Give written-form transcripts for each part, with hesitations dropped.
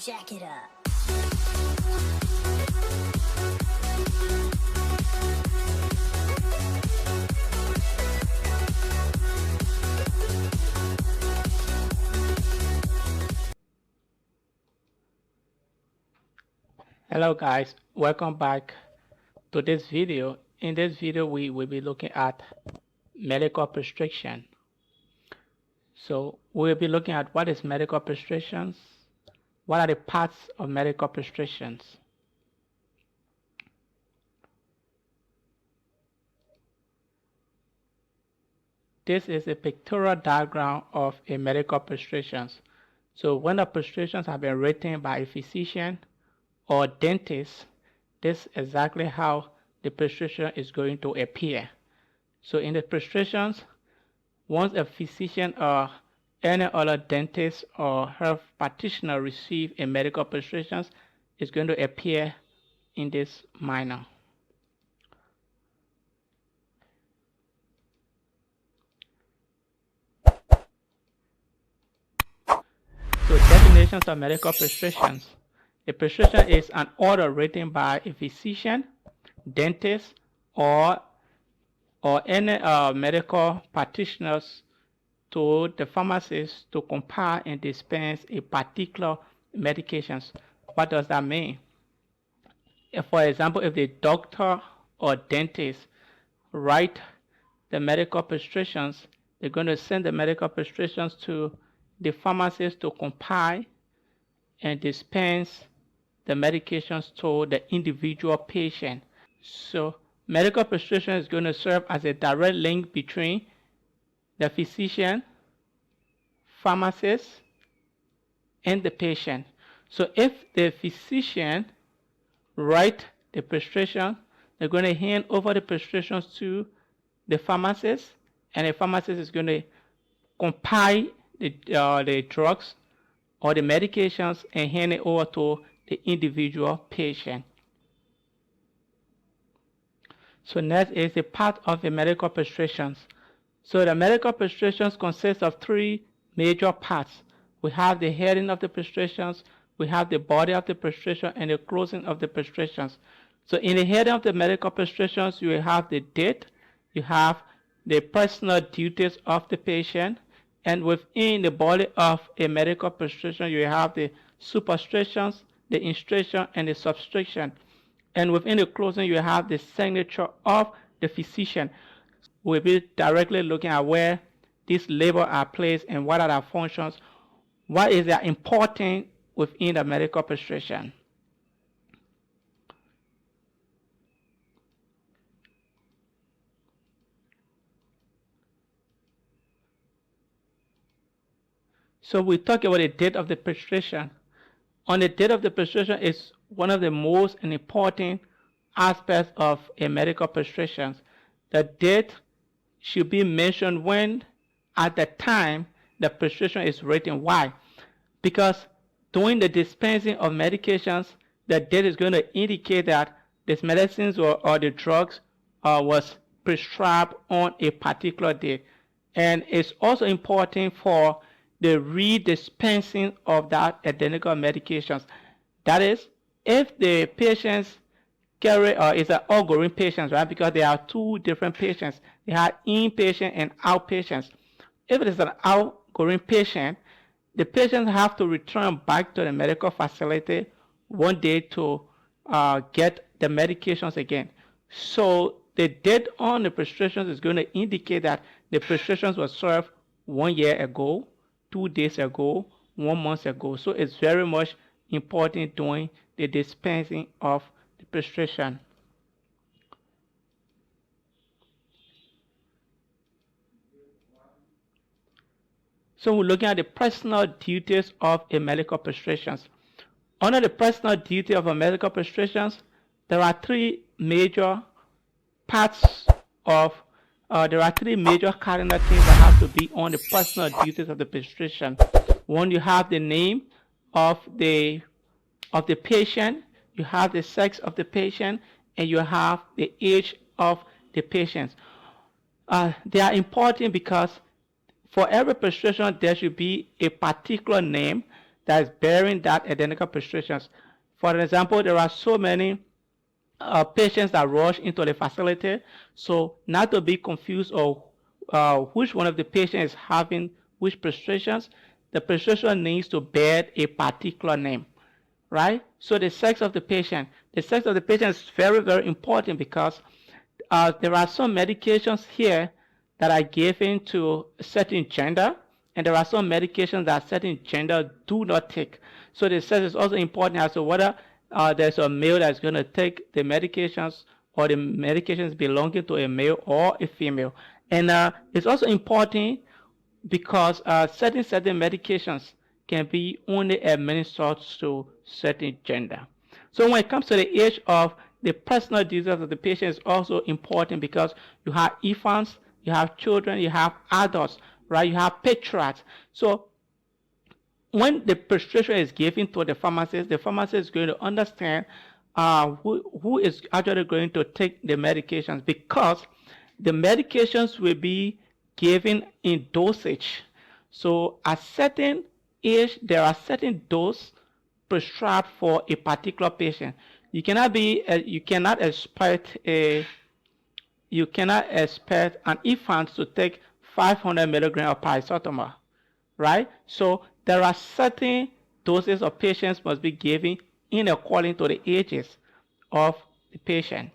Jack it up. Hello guys, welcome back to this video. In this video we will be looking at medical prescription. So we'll be looking at what is medical prescriptions, what are the parts of medical prescriptions. This is a pictorial diagram of a medical prescriptions. So when the prescriptions have been written by a physician or dentist, this is exactly how the prescription is going to appear. So in the prescriptions, once a physician or any other dentist or health practitioner receive a medical prescription, it's going to appear in this manner. So definitions of medical prescriptions. A prescription is an order written by a physician, dentist, or any medical practitioners to the pharmacist to compile and dispense a particular medications. What does that mean? For example, if the doctor or dentist write the medical prescriptions, they're going to send the medical prescriptions to the pharmacist to compile and dispense the medications to the individual patient. So medical prescription is going to serve as a direct link between the physician, pharmacist, and the patient. So if the physician write the prescription, they're going to hand over the prescriptions to the pharmacist, and the pharmacist is going to compile the drugs or the medications and hand it over to the individual patient. So next is the part of the medical prescriptions. So the medical prescriptions consist of three major parts. We have the heading of the prescriptions, we have the body of the prescription, and the closing of the prescriptions. So in the heading of the medical prescriptions, you have the date, you have the personal duties of the patient, and within the body of a medical prescription, you have the superscriptions, the inscription, and the subscription. And within the closing, you have the signature of the physician. We'll be directly looking at where these labels are placed and what are their functions, what is their importance within the medical prescription. So we talk about the date of the prescription. On the date of the prescription is one of the most important aspects of a medical prescription. The date should be mentioned when at the time the prescription is written. Why? Because during the dispensing of medications, the date is going to indicate that these medicines or the drugs was prescribed on a particular day. And it's also important for the redispensing of that identical medications. That is, if the patients carry is an ongoing patients, right? Because there are two different patients. They have inpatient and outpatients. If it is an outgoing patient, the patients have to return back to the medical facility one day to get the medications again. So the date on the prescriptions is going to indicate that the prescriptions were served 1 year ago, 2 days ago, 1 month ago. So it's very much important during the dispensing of the prescription. So we're looking at the personal duties of a medical prescriptions. Under the personal duty of a medical prescriptions, there are three major parts of there are three major cardinal things that have to be on the personal duties of the prescription. One, you have the name of the patient, you have the sex of the patient, and you have the age of the patient. They are important because for every prescription there should be a particular name that is bearing that identical prescriptions. For example, there are so many patients that rush into the facility, so not to be confused or which one of the patients is having which prescriptions, the prescription needs to bear a particular name, right? So the sex of the patient is very, very important because there are some medications here that are given to a certain gender, and there are some medications that certain gender do not take. So the sex is also important as to whether there's a male that's going to take the medications or the medications belonging to a male or a female. And it's also important because certain medications can be only administered to certain gender. So when it comes to the age of the personal details of the patient is also important because you have infants, you have children, you have adults, right? You have patriarchs. So when the prescription is given to the pharmacist is going to understand who is actually going to take the medications, because the medications will be given in dosage. So at certain age, there are certain dose prescribed for a particular patient. You cannot expect an infant to take 500 milligrams of paracetamol, right? So there are certain doses of patients must be given in according to the ages of the patient.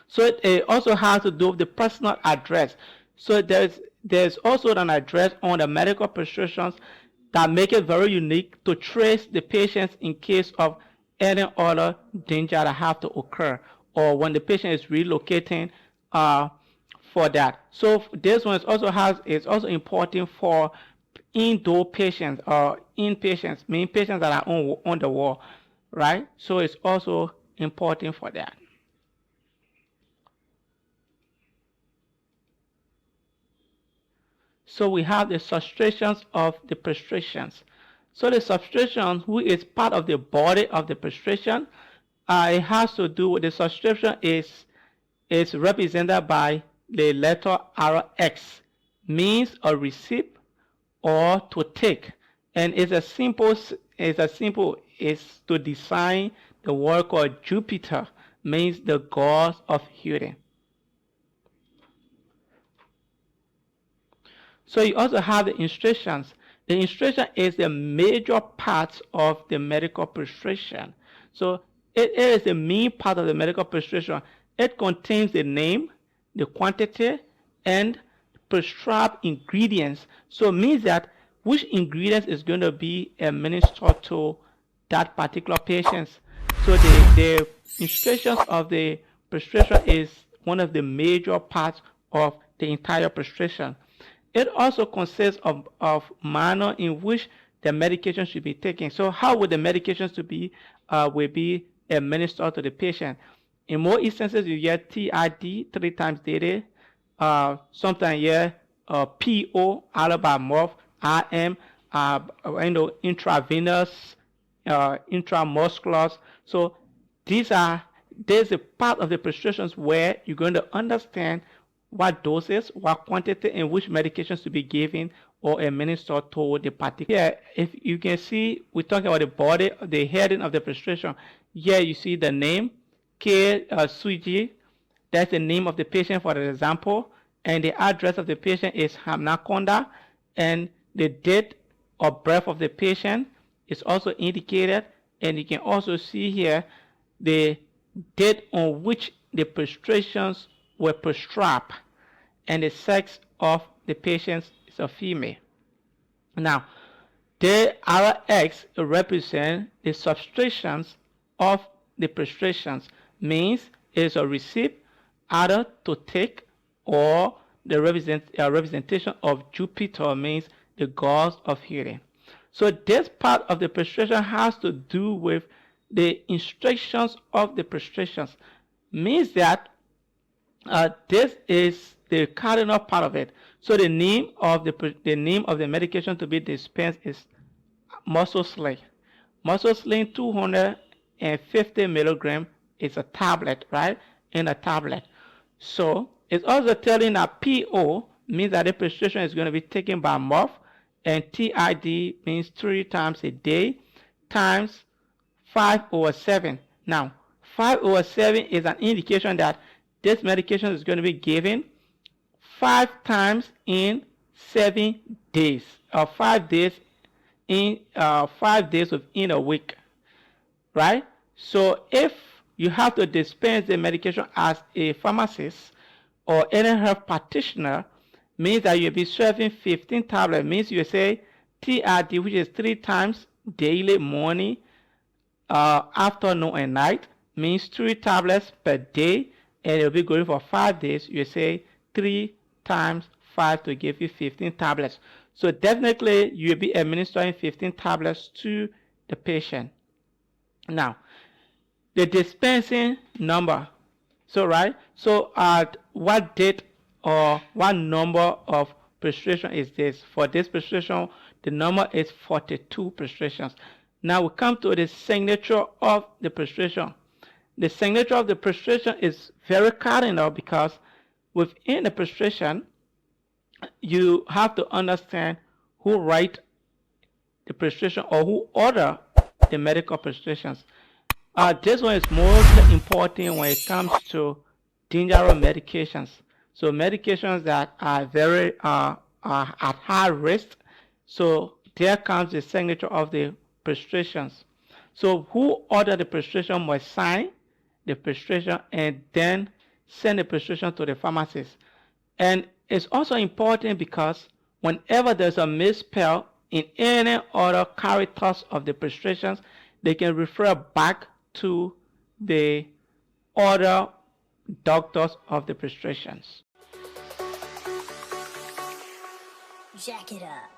So it also has to do with the personal address. So there's also an address on the medical prescriptions that make it very unique to trace the patients in case of any other danger that have to occur, or when the patient is relocating for that. So this one is also important for indoor patients or inpatients, meaning patients that are on the wall, right? So it's also important for that. So we have the substrations of the prescriptions. So the subscription, who is part of the body of the prescription, it has to do with the subscription is represented by the letter RX, means a receipt or to take, and is to design the word called Jupiter, means the god of healing. So you also have the instructions. The instruction is the major part of the medical prescription. So it is the main part of the medical prescription. It contains the name, the quantity, and prescribed ingredients. So it means that which ingredients is going to be administered to that particular patient. So the instructions of the prescription is one of the major parts of the entire prescription. It also consists of manner in which the medication should be taken. So how would the medications will be administered to the patient? In more instances, you get TID 3 times daily. Sometimes PO, out by mouth, IM, intravenous, intramuscular. So there's a part of the prescriptions where you're going to understand what doses, what quantity, and which medications to be given or administered to the particular. Here, if you can see, we talk about the body, the heading of the prescription. Here you see the name, K. Suji. That's the name of the patient, for example, and the address of the patient is Hamnakonda, and the date of birth of the patient is also indicated, and you can also see here the date on which the prescriptions were prescribed, and the sex of the patient is a female. Now, the RX represent the subscriptions of the prescriptions, means it is a receipt either to take, or the representation of Jupiter, means the god of healing. So this part of the prescription has to do with the instructions of the prescriptions, means that this is the cardinal part of it. So the name of the medication to be dispensed is Muscle 250 milligram is a tablet, right? In a tablet. So it's also telling that PO means that the prescription is going to be taken by mouth, and TID means 3 times a day times 5/7. Now, 5/7 is an indication that this medication is going to be given 5 times in 7 days, or 5 days in 5 days within a week, right? So if you have to dispense the medication as a pharmacist or any health practitioner, means that you'll be serving 15 tablets. Means you say TRD, which is 3 times daily, morning, afternoon, and night, means 3 tablets per day, and it'll be going for 5 days. You say 3 times 5 to give you 15 tablets. So definitely you'll be administering 15 tablets to the patient. Now, the dispensing number. So what date or what number of prescription is this? For this prescription, the number is 42 prescriptions. Now we come to the signature of the prescription. The signature of the prescription is very cardinal, because within the prescription, you have to understand who write the prescription or who order the medical prescriptions. This one is most important when it comes to dangerous medications. So medications that are very are at high risk. So there comes the signature of the prescriptions. So who ordered the prescription must sign the prescription and then send the prescription to the pharmacist. And it's also important because whenever there's a misspell in any other characters of the prescriptions, they can refer back to the other doctors of the prescriptions. Jack it up.